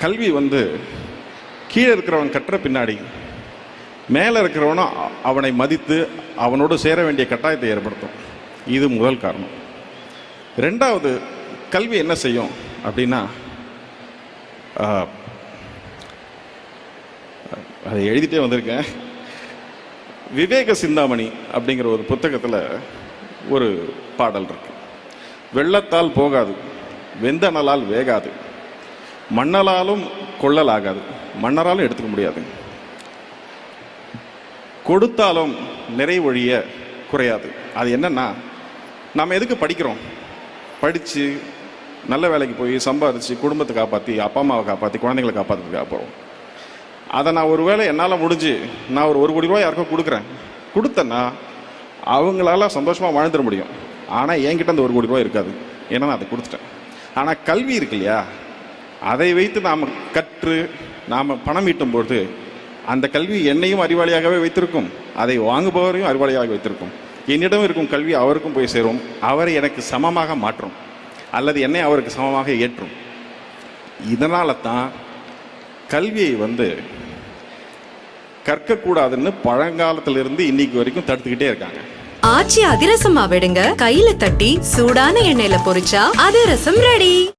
கல்வி கீழே இருக்கிறவன் கற்ற பின்னாடி மேலே இருக்கிறவனும் அவனை மதித்து அவனோடு சேர வேண்டிய கட்டாயத்தை ஏற்படுத்தும். இது முதல் காரணம். ரெண்டாவது, கல்வி என்ன செய்யும் அப்படின்னா, அதை எழுதிட்டே வந்திருக்கேன். விவேக சிந்தாமணி அப்படிங்கிற ஒரு புத்தகத்தில் ஒரு பாடல் இருக்கு. வெள்ளத்தால் போகாது, வெந்தனலால் வேகாது, மண்ணலாலும் கொள்ளலாகாது, மன்னராலும் எடுத்துக்க முடியாது, கொடுத்தாலும் நிறைவொழிய குறையாது. அது என்னன்னா, நம்ம எதுக்கு படிக்கிறோம்? படித்து நல்ல வேலைக்கு போய் சம்பாதிச்சு குடும்பத்தை காப்பாற்றி அப்பா அம்மாவை காப்பாற்றி குழந்தைங்களை காப்பாற்றுறதுக்காக போகிறோம். அதை நான் ஒரு வேளை என்னால் முடிஞ்சு நான் ஒரு 1 கோடி ரூபாய் யாருக்கோ கொடுத்தேன்னா அவங்களால சந்தோஷமாக வாழ்ந்துட முடியும். ஆனால் என்கிட்ட அந்த 1 கோடி ரூபாய் இருக்காது, ஏன்னா நான் அதை கொடுத்துட்டேன். ஆனால் கல்வி இருக்கு இல்லையா, அதை வைத்து நாம் கற்று நாம் பணம் ஈட்டும்போது அந்த கல்வி என்னையும் அறிவாளியாகவே வைத்திருக்கும், அதை வாங்குபவரையும் அறிவாளியாக வைத்திருக்கும். என்னிடம் இருக்கும் கல்வி அவருக்கும் போய் சேரும், அவரை எனக்கு சமமாக மாற்றும் அல்லது என்னை அவருக்கு சமமாக ஏற்றும். இதனால தான் கல்வியை கற்கக்கூடாதுன்னு பழங்காலத்திலிருந்து இன்னைக்கு வரைக்கும் தடுத்துக்கிட்டே இருக்காங்க. ஆச்சி அதிரசமா விடுங்க, கையில தட்டி சூடான எண்ணெயில பொரிச்சா அதிரசம் ரெடி.